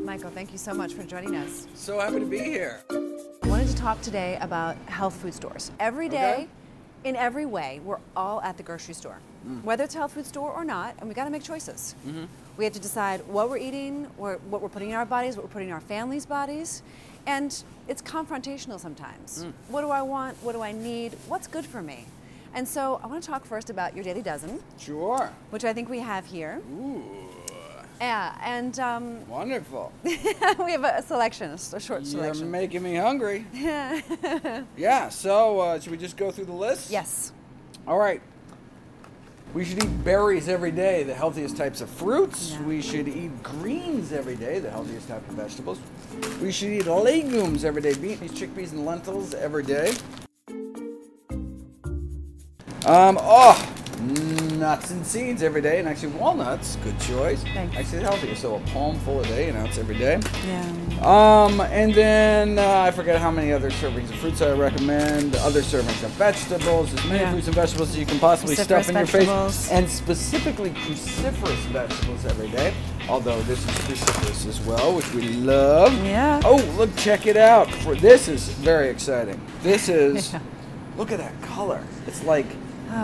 Michael, thank you so much for joining us. So happy to be here. I wanted to talk today about health food stores. Every day, in every way, we're all at the grocery store. Whether it's a health food store or not, and we got to make choices. We have to decide what we're eating, or what we're putting in our bodies, what we're putting in our families' bodies, and it's confrontational sometimes. What do I want? What do I need? What's good for me? And so I want to talk first about your Daily Dozen. Sure. Which I think we have here. Ooh. Yeah, and Wonderful. we have a selection, a short selection. You're making me hungry. Yeah. Yeah, so should we just go through the list? Yes. All right. We should eat berries every day, the healthiest types of fruits. Yeah. We should eat greens every day, the healthiest type of vegetables. We should eat legumes every day, beans, chickpeas, and lentils every day. Nuts and seeds every day, and actually walnuts, good choice. Thanks. Actually healthier, so a palm full a day, you know, it's every day. Yeah. And then I forget how many other servings of fruits I recommend, other servings of vegetables, as many fruits and vegetables as you can possibly stuff in your face, and specifically cruciferous vegetables every day, although this is cruciferous as well, which we love. Yeah. Oh, look, check it out. This is very exciting. This is, look at that color. It's like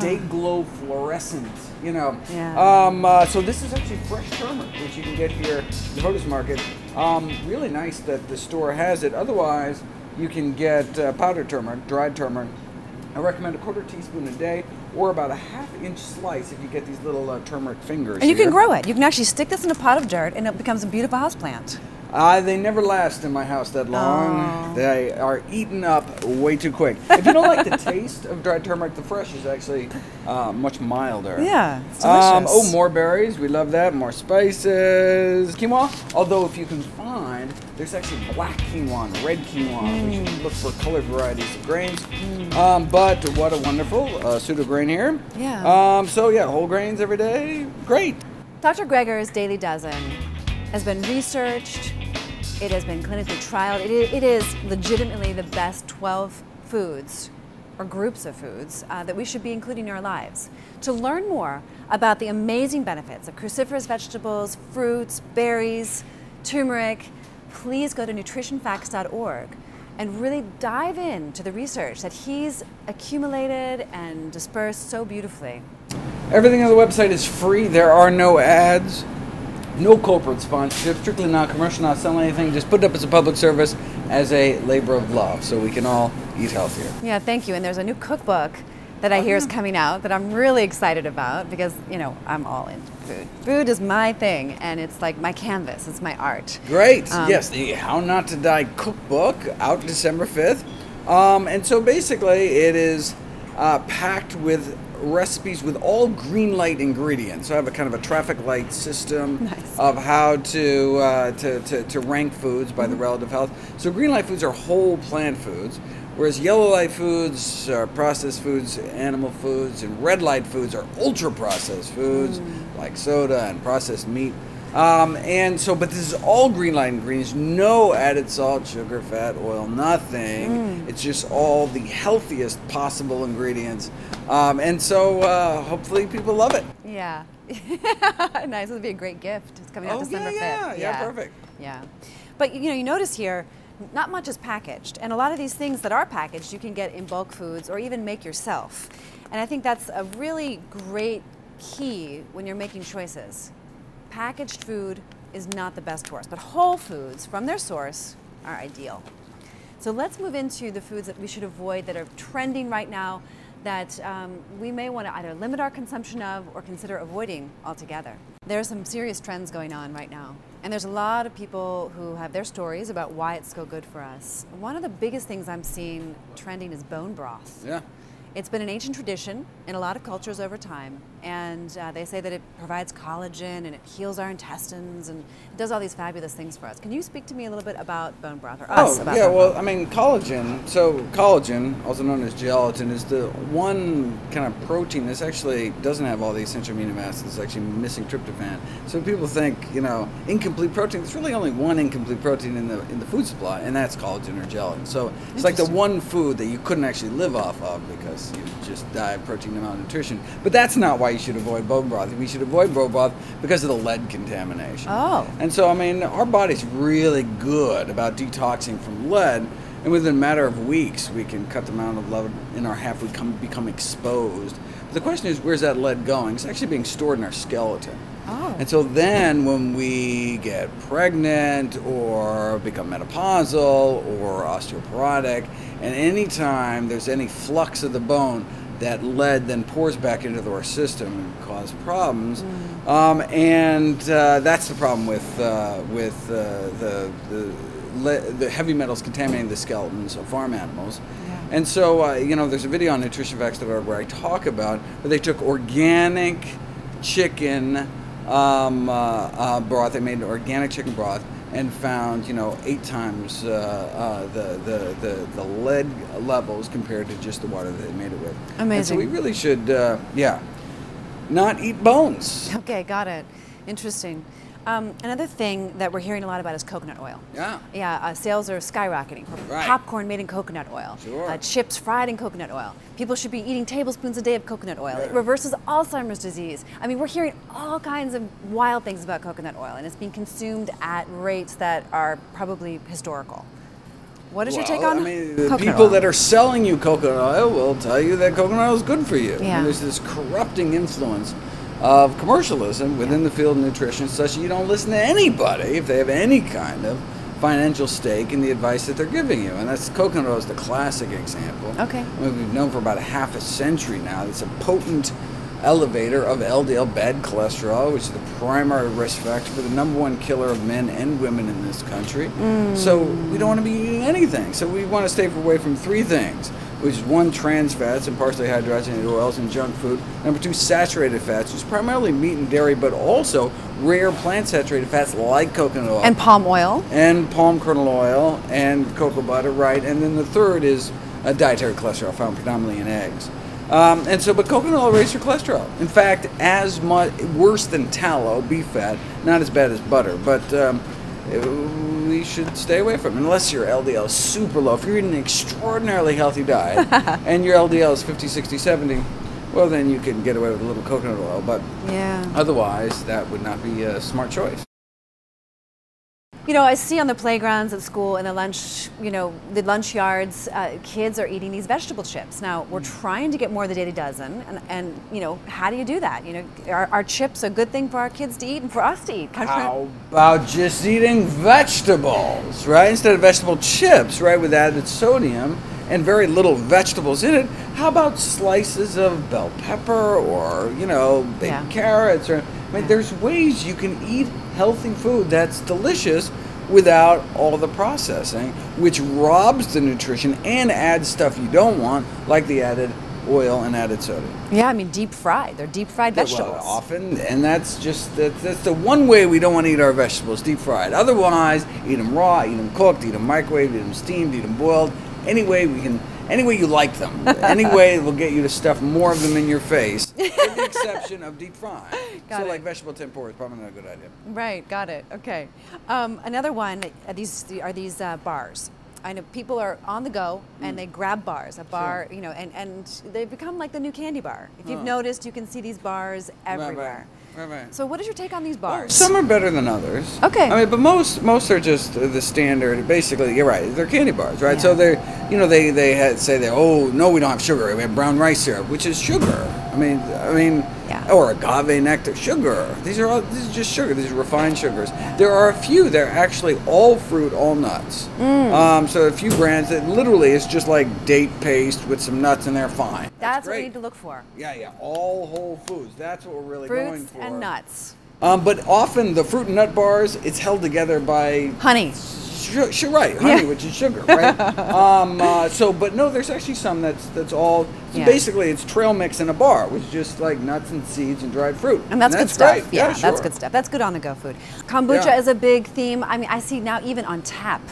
day glow fluorescent, you know. Yeah. So this is actually fresh turmeric, which you can get here at the produce market. Really nice that the store has it. Otherwise, you can get powdered turmeric, dried turmeric. I recommend a 1/4 teaspoon a day, or about a 1/2 inch slice if you get these little turmeric fingers. And you can grow it. You can actually stick this in a pot of dirt, and it becomes a beautiful houseplant. They never last in my house that long. Oh. They are eaten up way too quick. If you don't like the taste of dried turmeric, the fresh is actually much milder. Yeah, it's delicious. Oh, more berries. We love that. More spices. Quinoa. Although if you can find, there's actually black quinoa and red quinoa. We should look for colored varieties of grains. But what a wonderful pseudo grain here. Yeah. So yeah, whole grains every day. Great. Dr. Greger's Daily Dozen has been researched. It has been clinically trialed. It is legitimately the best 12 foods or groups of foods that we should be including in our lives. To learn more about the amazing benefits of cruciferous vegetables, fruits, berries, turmeric, please go to nutritionfacts.org and really dive into the research that he's accumulated and dispersed so beautifully. Everything on the website is free. There are no ads. No corporate sponsorship, strictly non-commercial, not selling anything, just put it up as a public service, as a labor of love, so we can all eat healthier. Yeah, thank you. And there's a new cookbook that I hear is coming out that I'm really excited about because, you know, I'm all into food. Food is my thing, and it's like my canvas, it's my art. Great, yes, the How Not to Die cookbook, out December 5th. And so basically it is packed with recipes with all green light ingredients. So I have a kind of a traffic light system of how to rank foods by the relative health. So green light foods are whole plant foods, whereas yellow light foods are processed foods, animal foods, and red light foods are ultra processed foods like soda and processed meat. And so, but this is all green light ingredients, no added salt, sugar, fat, oil, nothing. It's just all the healthiest possible ingredients. And so, hopefully people love it. Yeah. Nice, it'll be a great gift. It's coming out December 5th. Yeah, perfect. Yeah. But you know, you notice here, not much is packaged. And a lot of these things that are packaged, you can get in bulk foods or even make yourself. And I think that's a really great key when you're making choices. Packaged food is not the best for us, but whole foods from their source are ideal. So let's move into the foods that we should avoid that are trending right now that we may want to either limit our consumption of or consider avoiding altogether. There are some serious trends going on right now, and there's a lot of people who have their stories about why it's so good for us. One of the biggest things I'm seeing trending is bone broth. Yeah. It's been an ancient tradition in a lot of cultures over time, and they say that it provides collagen and it heals our intestines and it does all these fabulous things for us. Can you speak to me a little bit about bone broth, or us about yeah, bone well, broth? I mean, collagen, so collagen, also known as gelatin, is the one kind of protein that actually doesn't have all the essential amino acids. It's actually missing tryptophan. So people think, you know, incomplete protein, there's really only one incomplete protein in the food supply, and that's collagen or gelatin. So it's like the one food that you couldn't actually live off of because you just die of protein and malnutrition. But that's not why you should avoid bone broth. We should avoid bone broth because of the lead contamination. Oh. And so, I mean, our body's really good about detoxing from lead, and within a matter of weeks, we can cut the amount of lead in our half we become exposed. But the question is, where's that lead going? It's actually being stored in our skeleton. Oh. And so then when we get pregnant or become menopausal or osteoporotic, and anytime there's any flux of the bone, that lead then pours back into our system and cause problems. That's the problem with the heavy metals contaminating the skeletons of farm animals. Yeah. And so, you know, there's a video on Nutritionfacts.org where I talk about where they took organic chicken broth. They made organic chicken broth and found, you know, 8 times the lead levels compared to just the water that they made it with. Amazing. And so we really should, not eat bones. Okay, got it. Interesting. Another thing that we're hearing a lot about is coconut oil. Yeah. Yeah, sales are skyrocketing for Right. popcorn made in coconut oil, Sure. chips fried in coconut oil. People should be eating tablespoons a day of coconut oil. Right. It reverses Alzheimer's disease. I mean, we're hearing all kinds of wild things about coconut oil, and it's being consumed at rates that are probably historical. What is your take on I mean, the coconut people oil? that are selling you coconut oil will tell you that coconut oil is good for you. Yeah. And there's this corrupting influence of commercialism within the field of nutrition, such that you don't listen to anybody if they have any kind of financial stake in the advice that they're giving you. And that's coconut oil is the classic example. Okay. I mean, we've known for about a half a century now it's a potent elevator of LDL bad cholesterol, which is the primary risk factor for the #1 killer of men and women in this country. So we don't want to be eating anything. So we want to stay away from 3 things, which is 1, trans fats and partially hydrogenated oils and junk food. Number 2, saturated fats, which is primarily meat and dairy, but also rare plant saturated fats like coconut oil. And palm oil. And palm kernel oil and cocoa butter, right? And then the third is dietary cholesterol found predominantly in eggs. But coconut oil raises your cholesterol. In fact, as much worse than tallow, beef fat, not as bad as butter, but we should stay away from it unless your LDL is super low. If you're eating an extraordinarily healthy diet and your LDL is 50, 60, 70, well, then you can get away with a little coconut oil, but otherwise, that would not be a smart choice. You know, I see on the playgrounds at school and the lunch, you know, the lunch yards, kids are eating these vegetable chips. Now, we're trying to get more of the daily dozen, and you know, how do you do that? You know, are chips a good thing for our kids to eat and for us to eat? How about just eating vegetables, right? Instead of vegetable chips, right, with added sodium and very little vegetables in it, how about slices of bell pepper or, you know, baby carrots? Or, I mean, there's ways you can eat healthy food that's delicious without all the processing, which robs the nutrition and adds stuff you don't want, like the added oil and added sodium. Yeah, I mean, deep fried. They're deep fried vegetables. Well, often, and that's the one way we don't want to eat our vegetables, deep fried. Otherwise, eat them raw, eat them cooked, eat them microwaved, eat them steamed, eat them boiled. Any way you like them. Any way will get you to stuff more of them in your face, with the exception of deep frying. Like vegetable tempura is probably not a good idea. Right, got it. Okay. Another one are these bars. I know people are on the go and they grab bars. A bar, you know, and they become like the new candy bar. If you've noticed, you can see these bars everywhere. Right. So what is your take on these bars? Some are better than others. Okay. I mean, but most are just the standard. Basically, you're right. They're candy bars, right? Yeah. So they're, you know, they say oh no, we don't have sugar. We have brown rice syrup, which is sugar. I mean, or agave nectar, sugar. These are just sugar. These are refined sugars. There are a few. They're actually all fruit, all nuts. So a few brands that literally is just like date paste with some nuts in there. Fine. That's what we need to look for. Yeah. All whole foods. That's what we're really going for. And nuts. But often the fruit and nut bars, it's held together by honey. right, honey, which is sugar, right? But no, there's actually some that's all. So basically, it's trail mix in a bar, which is just like nuts and seeds and dried fruit. And that's good stuff. Great. Yeah, sure. that's good stuff. That's good on the go food. Kombucha is a big theme. I mean, I see now even on tap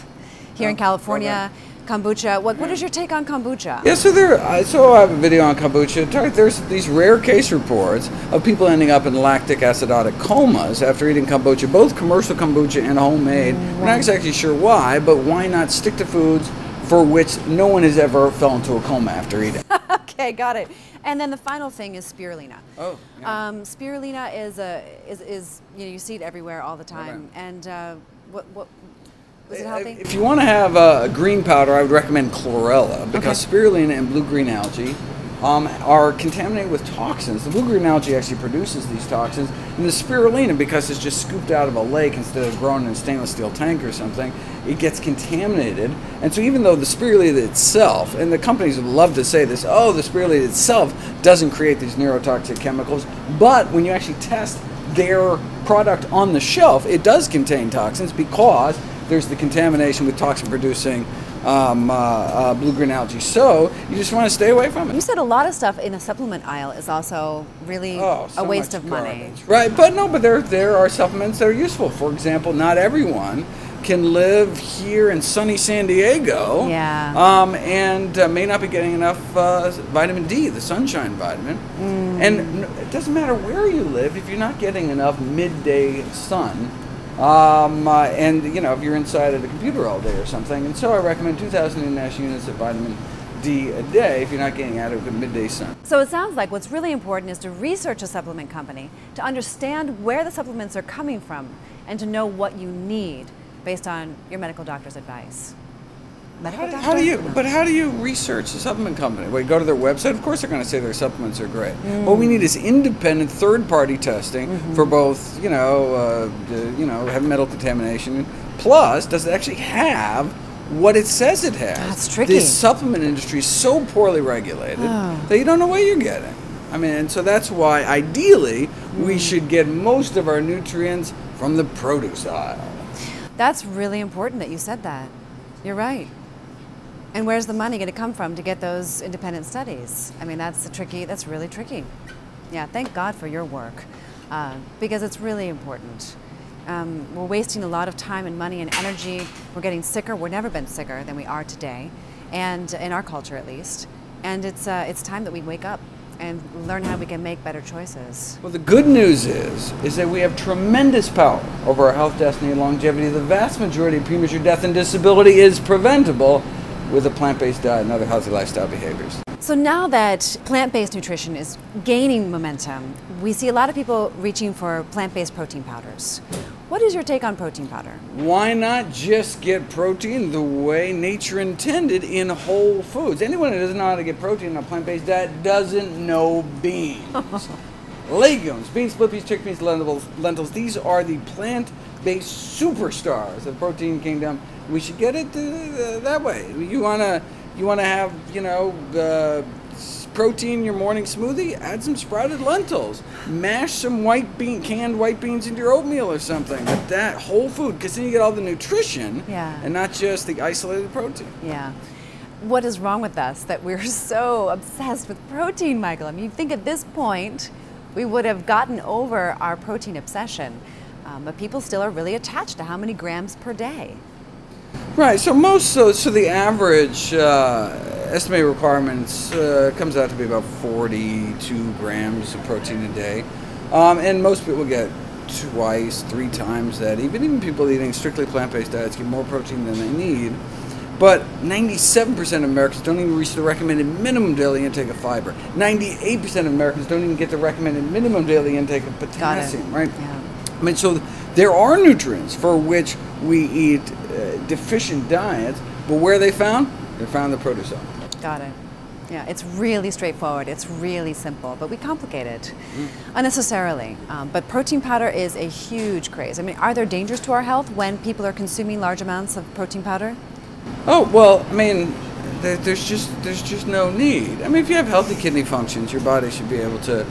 here in California. Okay. Kombucha. What is your take on kombucha? Yeah, so I have a video on kombucha. There's these rare case reports of people ending up in lactic acidotic comas after eating kombucha, both commercial kombucha and homemade. We're not exactly sure why, but why not stick to foods for which no one has ever fell into a coma after eating? Okay, got it. And then the final thing is spirulina. Oh, yeah. Spirulina is you see it everywhere all the time. Okay. And what is it healthy? If you want to have a green powder, I would recommend chlorella, because spirulina and blue-green algae are contaminated with toxins. The blue-green algae actually produces these toxins, and the spirulina, because it's just scooped out of a lake instead of grown in a stainless steel tank or something, it gets contaminated. And so even though the spirulina itself, and the companies would love to say this, oh, the spirulina itself doesn't create these neurotoxic chemicals, but when you actually test their product on the shelf, it does contain toxins, because there's the contamination with toxin-producing blue-green algae. So you just want to stay away from it. You said a lot of stuff in the supplement aisle is also really a waste of money. Right, but there are supplements that are useful. For example, not everyone can live here in sunny San Diego and may not be getting enough vitamin D, the sunshine vitamin. And it doesn't matter where you live if you're not getting enough midday sun. And if you're inside of the computer all day or something. And so I recommend 2,000 international units of vitamin D a day if you're not getting adequate midday sun. So it sounds like what's really important is to research a supplement company, to understand where the supplements are coming from, and to know what you need based on your medical doctor's advice. How do you research a supplement company? Well, you go to their website. Of course, they're going to say their supplements are great. What we need is independent third-party testing for both, heavy metal contamination. Plus, does it actually have what it says it has? That's tricky. The supplement industry is so poorly regulated that you don't know what you're getting. I mean, and so that's why, ideally, we should get most of our nutrients from the produce aisle. That's really important that you said that. You're right. And where's the money going to come from to get those independent studies? I mean, that's really tricky. Yeah, thank God for your work, because it's really important. We're wasting a lot of time and money and energy. We're getting sicker. We've never been sicker than we are today, and in our culture at least. And it's time that we wake up and learn how we can make better choices. Well, the good news is that we have tremendous power over our health, destiny, and longevity. The vast majority of premature death and disability is preventable with a plant-based diet and other healthy lifestyle behaviors. So now that plant-based nutrition is gaining momentum, we see a lot of people reaching for plant-based protein powders. What is your take on protein powder? Why not just get protein the way nature intended in whole foods? Anyone who doesn't know how to get protein in a plant-based diet doesn't know beans. Legumes, beans, split peas, chickpeas, lentils, these are the plant-based superstars of the protein kingdom. We should get it that way. You wanna have protein in your morning smoothie? Add some sprouted lentils. Mash some canned white beans into your oatmeal or something. But that whole food, because then you get all the nutrition and not just the isolated protein. Yeah. What is wrong with us that we're so obsessed with protein, Michael? I mean, you think at this point we would have gotten over our protein obsession, but people still are really attached to how many grams per day. Right, so the average estimated requirements comes out to be about 42 grams of protein a day, and most people get twice, 3 times that. Even people eating strictly plant-based diets get more protein than they need. But 97% of Americans don't even reach the recommended minimum daily intake of fiber. 98% of Americans don't even get the recommended minimum daily intake of potassium, right? Yeah. I mean, so there are nutrients for which we eat deficient diets, but where are they found? They're found in the produce aisle. Got it. Yeah, it's really straightforward. It's really simple, but we complicate it unnecessarily. But protein powder is a huge craze. I mean, are there dangers to our health when people are consuming large amounts of protein powder? Oh, well, I mean, there's just no need. I mean, if you have healthy kidney functions, your body should be able to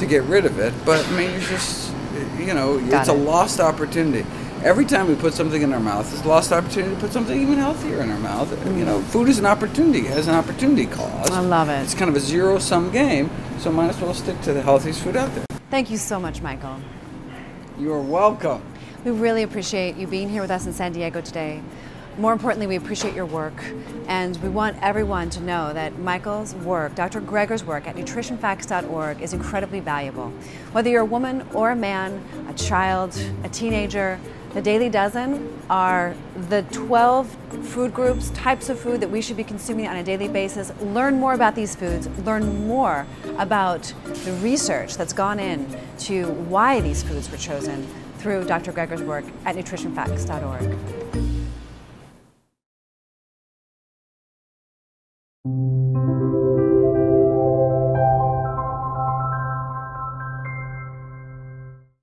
get rid of it. But I mean, it's a lost opportunity. every time we put something in our mouth, it's a lost opportunity to put something even healthier in our mouth. You know, food is an opportunity, has an opportunity cost. I love it. It's kind of a zero-sum game, so might as well stick to the healthiest food out there. Thank you so much, Michael. You're welcome. We really appreciate you being here with us in San Diego today. More importantly, we appreciate your work, and we want everyone to know that Michael's work, Dr. Greger's work at nutritionfacts.org is incredibly valuable. Whether you're a woman or a man, a child, a teenager, the Daily Dozen are the 12 food groups, types of food that we should be consuming on a daily basis. Learn more about these foods, learn more about the research that's gone in to why these foods were chosen through Dr. Greger's work at nutritionfacts.org.